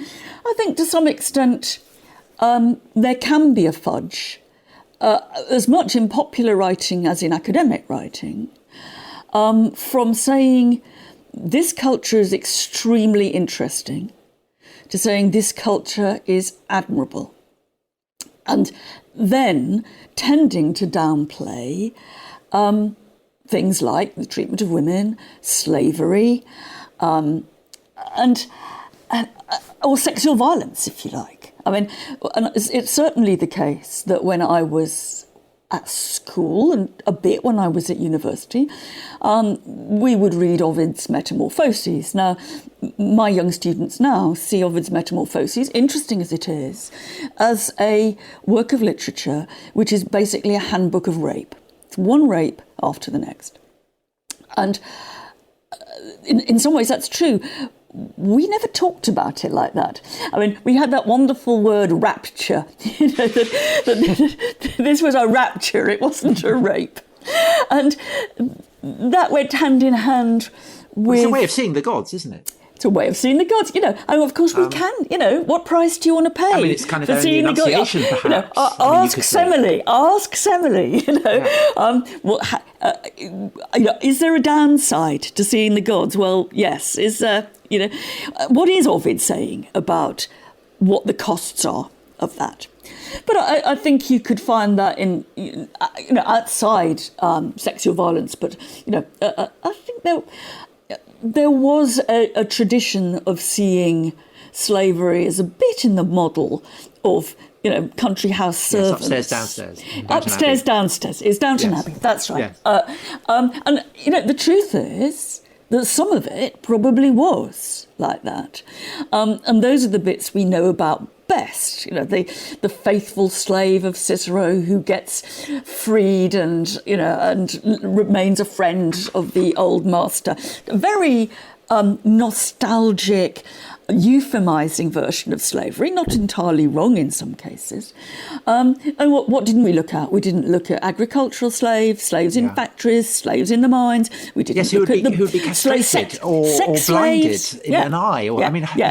I think to some extent there can be a fudge, as much in popular writing as in academic writing, from saying this culture is extremely interesting to saying this culture is admirable. And then tending to downplay things like the treatment of women, slavery, or sexual violence, if you like. I mean, and it's certainly the case that when I was at school and a bit when I was at university, we would read Ovid's Metamorphoses. Now, my young students now see Ovid's Metamorphoses, interesting as it is, as a work of literature which is basically a handbook of rape. It's one rape after the next. And in some ways that's true. We never talked about it like that. I mean, we had that wonderful word rapture. That this was a rapture, it wasn't a rape. And that went hand in hand with... It's a way of seeing the gods, isn't it? It's a way of seeing the gods, And of course we can, what price do you want to pay? I mean, it's kind of an enunciation, perhaps. Ask Semele, is there a downside to seeing the gods? Well, yes. What is Ovid saying about what the costs are of that? But I think you could find that in, outside sexual violence. But, I think there was a tradition of seeing slavery as a bit in the model of, country house servants. Upstairs, downstairs. Upstairs, downstairs. It's Downton Abbey, that's right. Yes. And, the truth is that some of it probably was like that. And those are the bits we know about best. The faithful slave of Cicero who gets freed and remains a friend of the old master. A very nostalgic, euphemizing version of slavery, not entirely wrong in some cases. And what didn't we look at? We didn't look at agricultural slaves in factories, slaves in the mines. We didn't look at who would be castrated or blinded in an eye.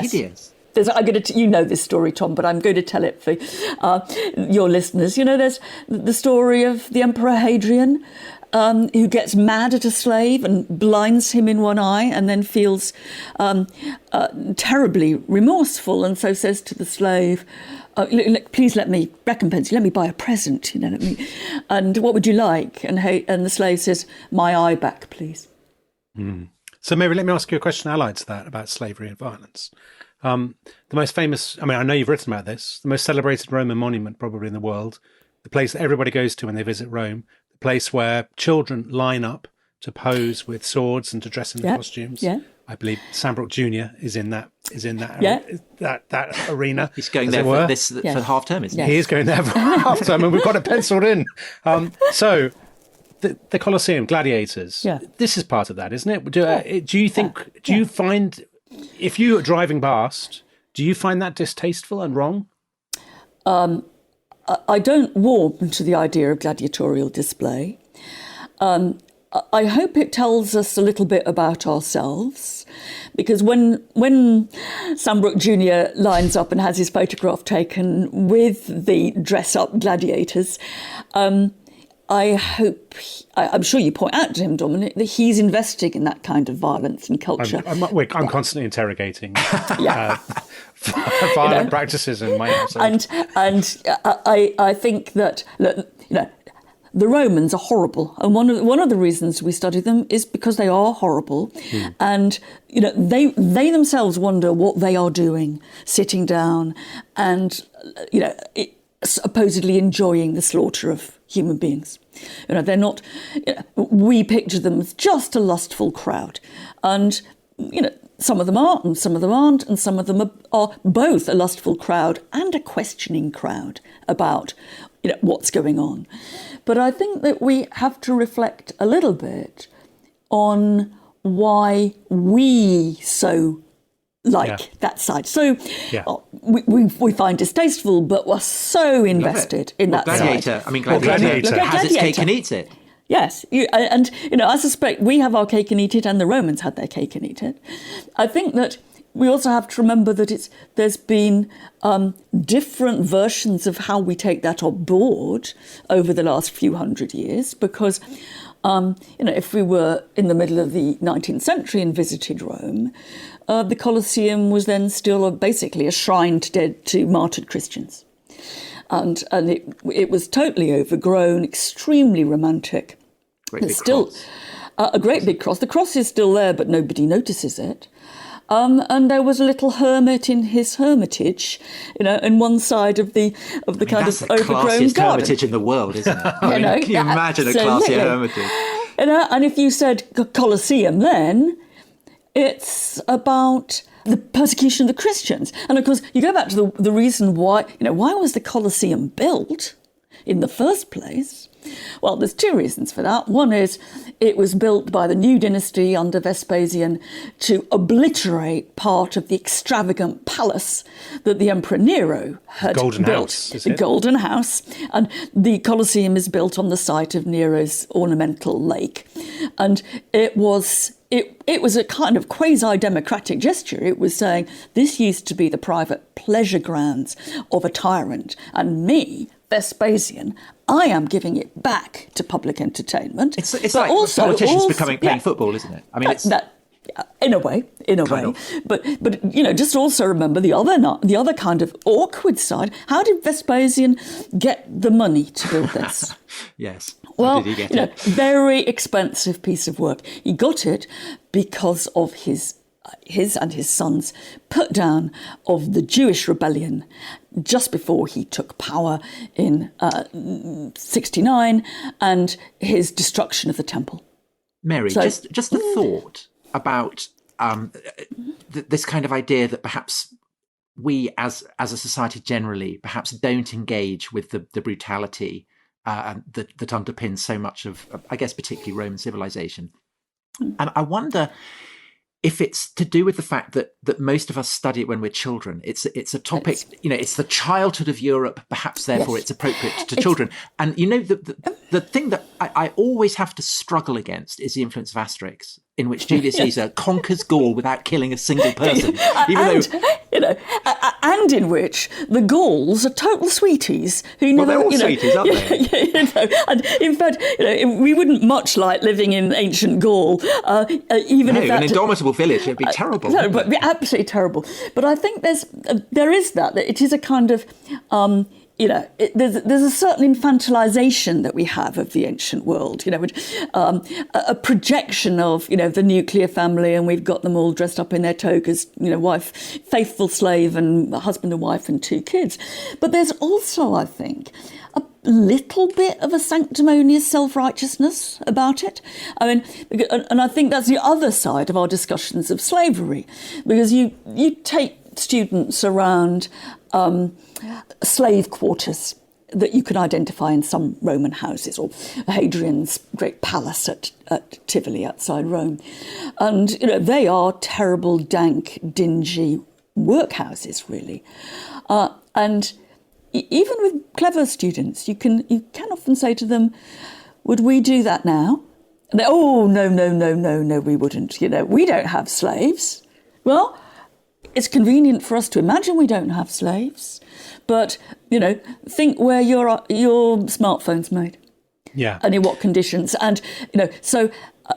Hideous. I'm going to, this story, Tom, but I'm going to tell it for your listeners. There's the story of the Emperor Hadrian, who gets mad at a slave and blinds him in one eye and then feels terribly remorseful, and so says to the slave, please let me recompense you, let me buy a present, and what would you like? And the slave says, my eye back, please. So maybe let me ask you a question allied to that about slavery and violence. The most famous, I know you've written about this, the most celebrated Roman monument probably in the world, the place that everybody goes to when they visit Rome, the place where children line up to pose with swords and to dress in the costumes. Yeah. I believe Sambrook Jr. is in that that arena. He's going there for half term, isn't he? He is going there for half term, and we've got it penciled in. So the Colosseum, gladiators. Yeah. This is part of that, isn't it? Do you think? Do you find, if you are driving past, do you find that distasteful and wrong? I don't warm to the idea of gladiatorial display. I hope it tells us a little bit about ourselves, because when Sambrook Jr. lines up and has his photograph taken with the dress-up gladiators, I'm sure you point out to him, Dominic, that he's investing in that kind of violence and culture. I'm constantly interrogating violent practices in my household. And I think that, the Romans are horrible, and one of the reasons we study them is because they are horrible, and they themselves wonder what they are doing, sitting down, and supposedly enjoying the slaughter of human beings. They're not. We picture them as just a lustful crowd, and some of them are, and some of them aren't, and some of them are both a lustful crowd and a questioning crowd about what's going on. But I think that we have to reflect a little bit on why we so like that side. So we find distasteful, but we're so invested in that Gladiator. side. I mean, Gladiator has its cake and eats it. Yes, I suspect we have our cake and eat it, and the Romans had their cake and eat it. I think that we also have to remember that there's been different versions of how we take that on board over the last few hundred years, because if we were in the middle of the 19th century and visited Rome, the Colosseum was then still basically a shrine to martyred Christians. And it was totally overgrown, extremely romantic. It's still a great big cross. The cross is still there, but nobody notices it. And there was a little hermit in his hermitage, in one side of the kind of overgrown garden. That's the classiest hermitage in the world, isn't it? Can you imagine a classy hermitage? And if you said Colosseum, then it's about the persecution of the Christians. And of course, you go back to the reason why was the Colosseum built in the first place? Well, there's two reasons for that. One is it was built by the new dynasty under Vespasian to obliterate part of the extravagant palace that the Emperor Nero had Golden built. House, is the it? Golden House. And the Colosseum is built on the site of Nero's ornamental lake. And it was a kind of quasi-democratic gesture. It was saying, this used to be the private pleasure grounds of a tyrant, and me, Vespasian, I am giving it back to public entertainment. It's like also, politicians playing football, isn't it? I mean, in a way. But just also remember the other kind of awkward side. How did Vespasian get the money to build this? Yes. Well, did he get it? Very expensive piece of work. He got it because of his and his sons' put down of the Jewish rebellion just before he took power in 69, and his destruction of the temple. Mary, just a thought about this kind of idea that perhaps we as a society generally perhaps don't engage with the brutality that underpins so much of, I guess, particularly Roman civilization. And I wonder if it's to do with the fact that most of us study it when we're children. It's a topic, it's the childhood of Europe, perhaps therefore it's appropriate to children. And the thing that I always have to struggle against is the influence of Asterix, in which Julius Caesar conquers Gaul without killing a single person. And in which the Gauls are total sweeties who never. They're all sweeties, aren't they? And in fact, we wouldn't much like living in ancient Gaul, even if that. An indomitable village, it'd be terrible. No, but absolutely terrible. But I think there is that it is a kind of. There's a certain infantilization that we have of the ancient world, a projection of, the nuclear family, and we've got them all dressed up in their togas, wife, faithful slave, and husband and wife and two kids. But there's also, I think, a little bit of a sanctimonious self-righteousness about it. I mean, and I think that's the other side of our discussions of slavery, because you take students around slave quarters that you can identify in some Roman houses, or Hadrian's great palace at Tivoli outside Rome. And, they are terrible, dank, dingy workhouses, really. And even with clever students, you can often say to them, would we do that now? And they, oh, no, we wouldn't. We don't have slaves. Well, it's convenient for us to imagine we don't have slaves, but, think where your smartphone's made. Yeah. And in what conditions. And, so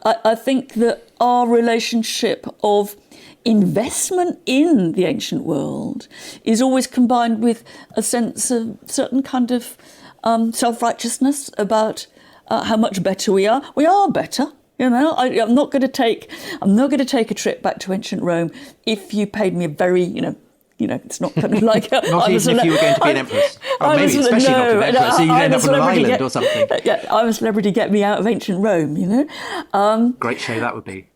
I think that our relationship of investment in the ancient world is always combined with a sense of certain kind of self-righteousness about how much better we are. We are better. I'm not going to take a trip back to ancient Rome if you paid me a very, it's not kind of like... Not even if you were going to be an empress. Or maybe especially not an empress, so you'd end up on an island or something. Yeah, I'm a celebrity, get me out of ancient Rome, Great show that would be.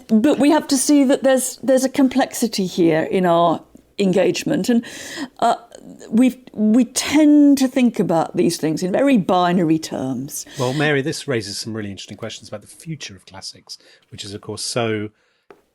But we have to see that there's a complexity here in our engagement, and we tend to think about these things in very binary terms. Well, Mary, this raises some really interesting questions about the future of classics, which is, of course, so...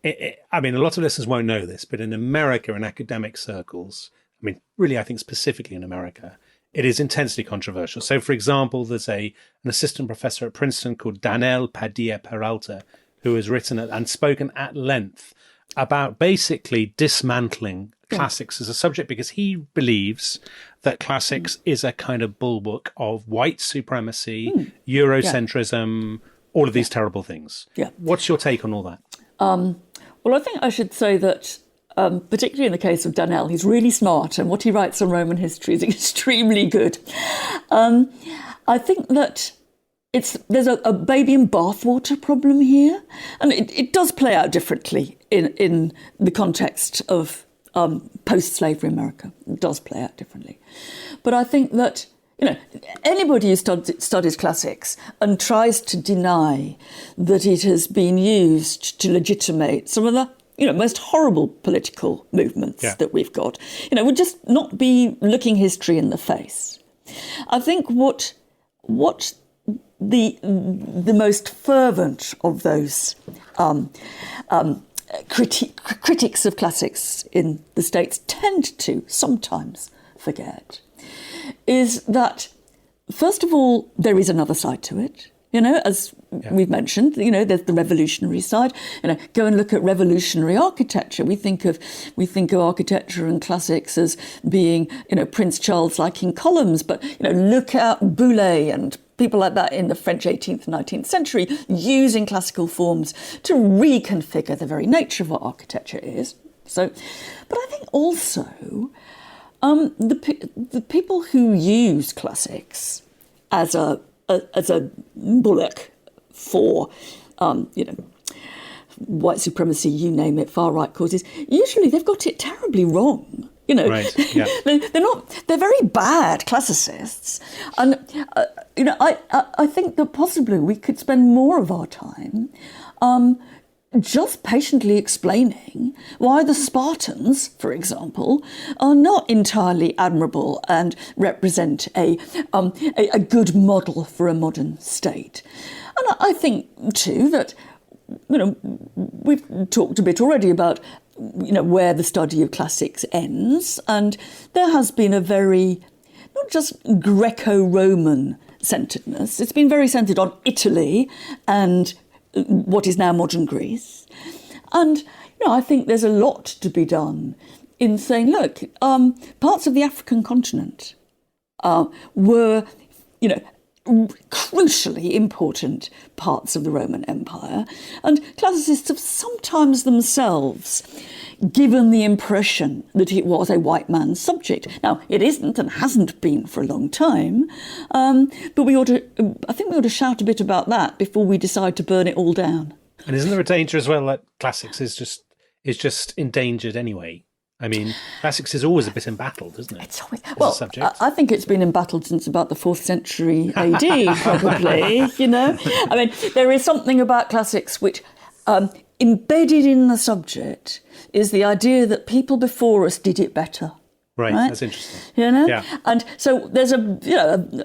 I mean, a lot of listeners won't know this, but in America, in academic circles, I mean, really, I think specifically in America, it is intensely controversial. So, for example, there's an assistant professor at Princeton called Daniel Padilla Peralta, who has written and spoken at length about basically dismantling classics as a subject, because he believes that classics is a kind of bulwark of white supremacy, Eurocentrism, all of these terrible things. Yeah. What's your take on all that? Well, I think I should say that, particularly in the case of Daniel, he's really smart, and what he writes on Roman history is extremely good. I think that there's a baby in bathwater problem here, and it does play out differently in the context of post-slavery America. It does play out differently. But I think that anybody who studies classics and tries to deny that it has been used to legitimate some of the most horrible political movements that we've got, would just not be looking history in the face. I think what the most fervent of those critics of classics in the States tend to sometimes forget is that, first of all, there is another side to it. As we've mentioned, there's the revolutionary side. Go and look at revolutionary architecture. We think of architecture and classics as being, Prince Charles-like in columns, but look at Boulez and people like that in the French 18th and 19th century using classical forms to reconfigure the very nature of what architecture is. So, but I think also the people who use classics as a bulwark for white supremacy, you name it, far right causes, usually they've got it terribly wrong. Right, yeah. They're very bad classicists, and I think that possibly we could spend more of our time just patiently explaining why the Spartans, for example, are not entirely admirable and represent a good model for a modern state. And I think too that we've talked a bit already about where the study of classics ends, and there has been a very, not just Greco-Roman centeredness, it's been very centered on Italy and what is now modern Greece. And I think there's a lot to be done in saying, look, parts of the African continent were crucially important parts of the Roman Empire, and classicists have sometimes themselves given the impression that it was a white man's subject. Now, it isn't and hasn't been for a long time, but I think we ought to shout a bit about that before we decide to burn it all down. And isn't there a danger as well that classics is just endangered anyway? I mean, classics is always a bit embattled, isn't it? It's always, I think it's been embattled since about the 4th century AD, probably, I mean, there is something about classics which, embedded in the subject, is the idea that people before us did it better. Right, that's interesting. Yeah. And so there's a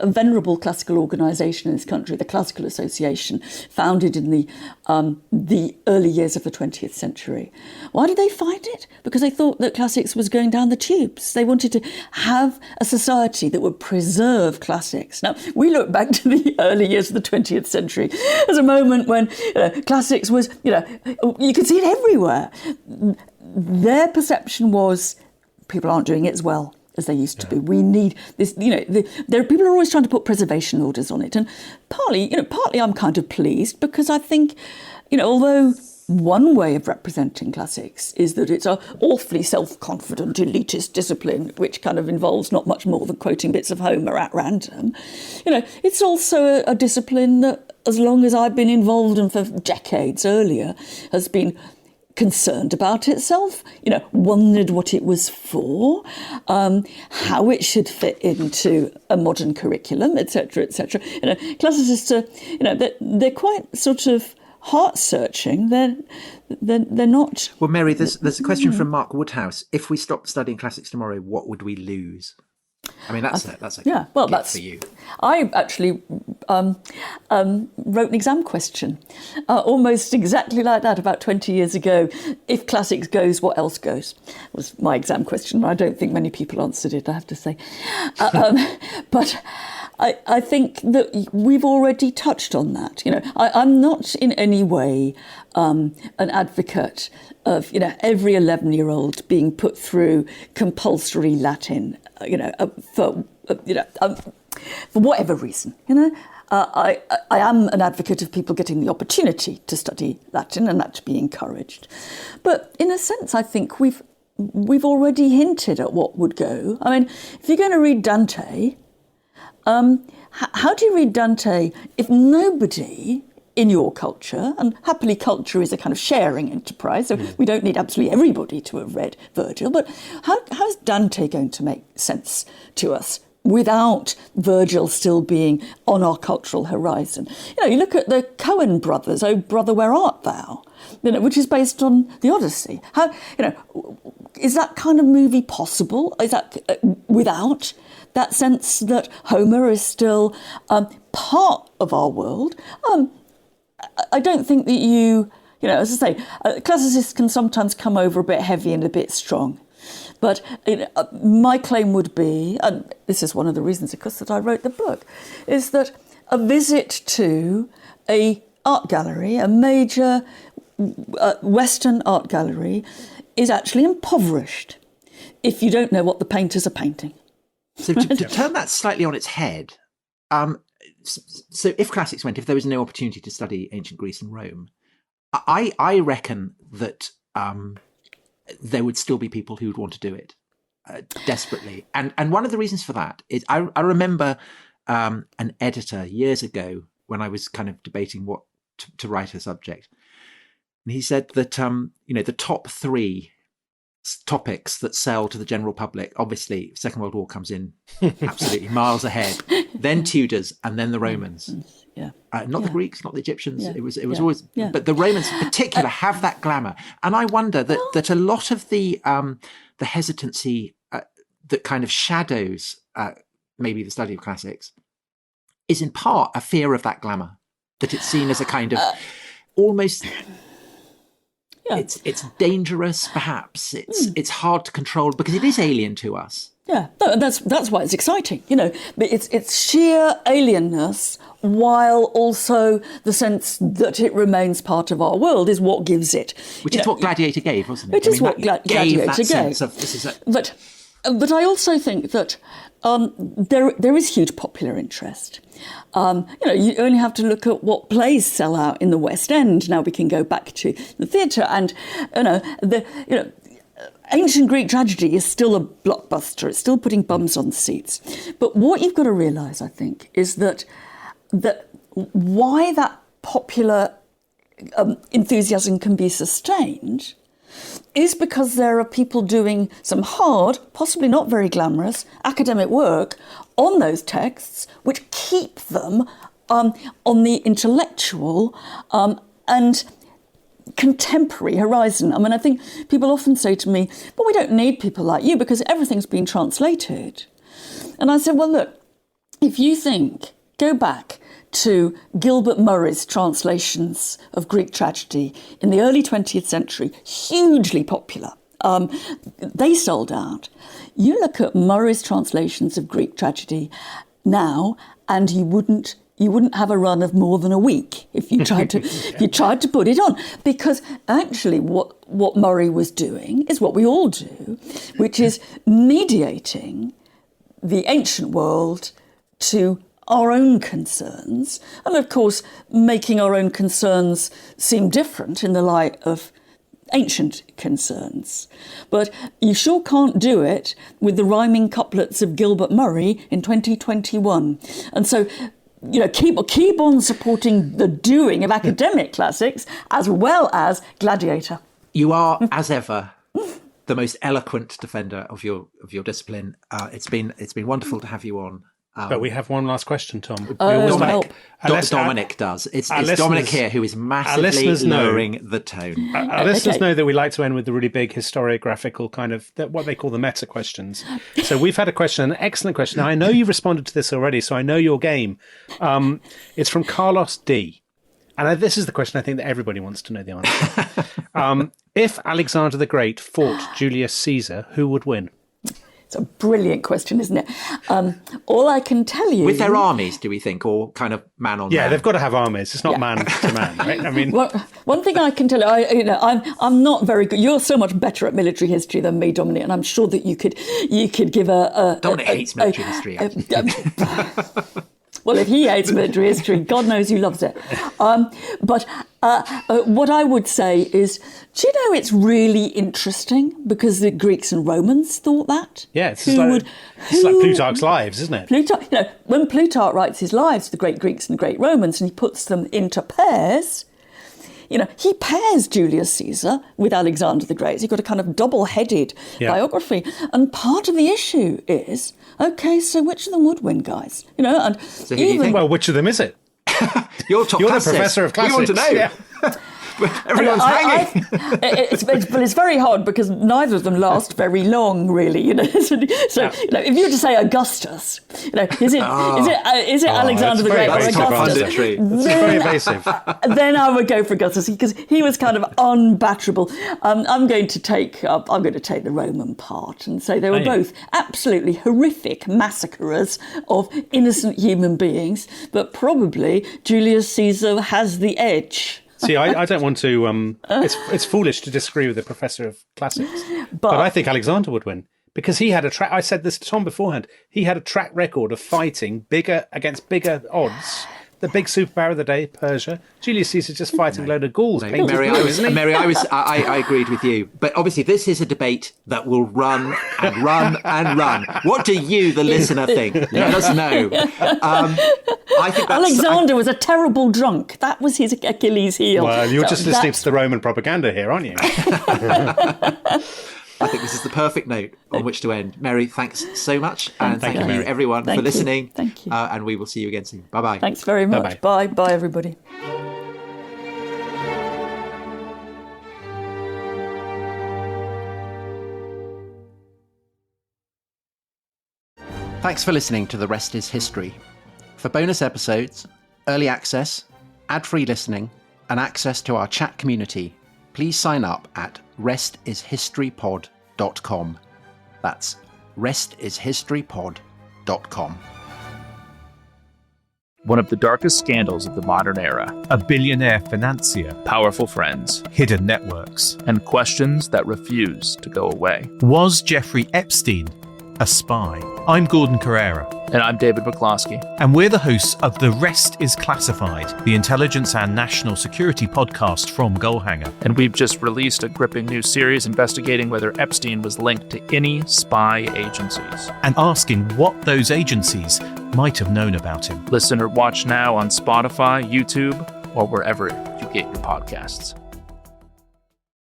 venerable classical organisation in this country, the Classical Association, founded in the early years of the 20th century. Why did they find it? Because they thought that classics was going down the tubes. They wanted to have a society that would preserve classics. Now, we look back to the early years of the 20th century as a moment when classics was, you could see it everywhere. Their perception was, people aren't doing it as well as they used to be. We need this, people are always trying to put preservation orders on it. And partly I'm kind of pleased because I think, although one way of representing classics is that it's a awfully self-confident elitist discipline, which kind of involves not much more than quoting bits of Homer at random, it's also a discipline that, as long as I've been involved and for decades earlier, has been concerned about itself, wondered what it was for, how it should fit into a modern curriculum, etc., etc. Classicists are, they're quite sort of heart-searching. They're not. Well, Mary, there's a question from Mark Woodhouse. If we stopped studying classics tomorrow, what would we lose? I mean, that's for you. I actually wrote an exam question, almost exactly like that, about 20 years ago. If classics goes, what else goes? Was my exam question. I don't think many people answered it, I have to say. But I think that we've already touched on that. I'm not in any way an advocate of every 11-year-old being put through compulsory Latin. For whatever reason. I am an advocate of people getting the opportunity to study Latin, and that to be encouraged. But in a sense, I think we've already hinted at what would go. I mean, if you're going to read Dante, how do you read Dante if nobody in your culture, and happily culture is a kind of sharing enterprise, so we don't need absolutely everybody to have read Virgil, but how's Dante going to make sense to us without Virgil still being on our cultural horizon? You look at the Coen brothers, "Oh Brother, Where Art Thou?" Which is based on the Odyssey. How, is that kind of movie possible? Is that without that sense that Homer is still part of our world? I don't think that as I say, classicists can sometimes come over a bit heavy and a bit strong. But my claim would be, and this is one of the reasons, of course, that I wrote the book, is that a visit to a art gallery, a major Western art gallery, is actually impoverished if you don't know what the painters are painting. So to turn that slightly on its head, so if classics went, if there was no opportunity to study ancient Greece and Rome, I reckon that there would still be people who would want to do it desperately. And one of the reasons for that is I remember an editor years ago when I was kind of debating what to write a subject. And he said that, the top 3 topics that sell to the general public, obviously Second World War comes in absolutely miles ahead, then Tudors, and then the Romans. Not the Greeks, not the Egyptians. It was always, but the Romans in particular have that glamour. And I wonder that a lot of the hesitancy that kind of shadows maybe the study of classics is in part a fear of that glamour, that it's seen as a kind of almost. It's dangerous, perhaps. It's hard to control because it is alien to us. Yeah, that's why it's exciting. But it's sheer alienness, while also the sense that it remains part of our world is what gives it. Which is what Gladiator gave, wasn't it? Which is what Gladiator gave. Sense of, this is But I also think that there is huge popular interest. You only have to look at what plays sell out in the West End. Now we can go back to the theatre, and ancient Greek tragedy is still a blockbuster. It's still putting bums on seats. But what you've got to realise, I think, is that why that popular enthusiasm can be sustained is because there are people doing some hard, possibly not very glamorous, academic work on those texts, which keep them on the intellectual and contemporary horizon. I mean, I think people often say to me, but we don't need people like you because everything's been translated. And I said, well, look, if you think, go back to Gilbert Murray's translations of Greek tragedy in the early 20th century, hugely popular. They sold out. You look at Murray's translations of Greek tragedy now, and you wouldn't have a run of more than a week if you tried to put it on, because actually what Murray was doing is what we all do, which is mediating the ancient world to our own concerns, and of course making our own concerns seem different in the light of ancient concerns. But you sure can't do it with the rhyming couplets of Gilbert Murray in 2021. And so, keep on supporting the doing of academic classics as well as Gladiator. You are, as ever, the most eloquent defender of your discipline. It's been wonderful to have you on. But we have one last question, Tom. Dominic does. It's Dominic here who is massively lowering the tone. Our listeners know that we like to end with the really big historiographical kind of what they call the meta questions. So we've had a question, an excellent question. Now, I know you've responded to this already, so I know your game. It's from Carlos D. And this is the question I think that everybody wants to know the answer. If Alexander the Great fought Julius Caesar, who would win? It's a brilliant question, isn't it? All I can tell you... With their armies, do we think, or kind of man on man? Yeah, they've got to have armies. It's not man to man, right? I mean... Well, one thing I can tell you, I'm not very good. You're so much better at military history than me, Dominic, and I'm sure that you could give a Dominic hates military history, actually. Well, if he hates military history, God knows who loves it. But what I would say is, do you know, it's really interesting because the Greeks and Romans thought that. Yeah, it's like Plutarch's Lives, isn't it? Plutarch, when Plutarch writes his lives, the great Greeks and the great Romans, and he puts them into pairs. He pairs Julius Caesar with Alexander the Great. So you've got a kind of double-headed biography. And part of the issue is, OK, so which of them would win, guys? And so well, which of them is it? You're the professor of classics. We want to know. Yeah. Everyone's hanging. It's very hard because neither of them last very long, really. So if you were to say Augustus, is it Alexander the Great or Augustus? It's very evasive. Then I would go for Augustus because he was kind of unbatterable. I'm going to take the Roman part and say they were both absolutely horrific massacrers of innocent human beings, but probably Julius Caesar has the edge. See, I don't want to... it's foolish to disagree with the professor of classics. But I think Alexander would win. Because he had I said this to Tom beforehand, he had a track record of fighting against bigger odds. The big superpower of the day, Persia. Julius Caesar just fighting a load of Gauls. Mary, I agreed with you. But obviously this is a debate that will run and run and run. What do you, the listener, think? Let us know. I think Alexander was a terrible drunk. That was his Achilles heel. Well, you're just listening to the Roman propaganda here, aren't you? I think this is the perfect note on which to end. Mary, thanks so much. And thank you, everyone, for listening. Thank you. And we will see you again soon. Bye-bye. Thanks very much. Bye. Bye, everybody. Thanks for listening to The Rest is History. For bonus episodes, early access, ad-free listening, and access to our chat community, please sign up at restishistorypod.com. That's restishistorypod.com. One of the darkest scandals of the modern era. A billionaire financier. Powerful friends. Hidden networks. And questions that refuse to go away. Was Jeffrey Epstein a spy? I'm Gordon Carrera. And I'm David McCloskey. And we're the hosts of The Rest is Classified, the intelligence and national security podcast from Goalhanger. And we've just released a gripping new series investigating whether Epstein was linked to any spy agencies. And asking what those agencies might have known about him. Listen or watch now on Spotify, YouTube, or wherever you get your podcasts.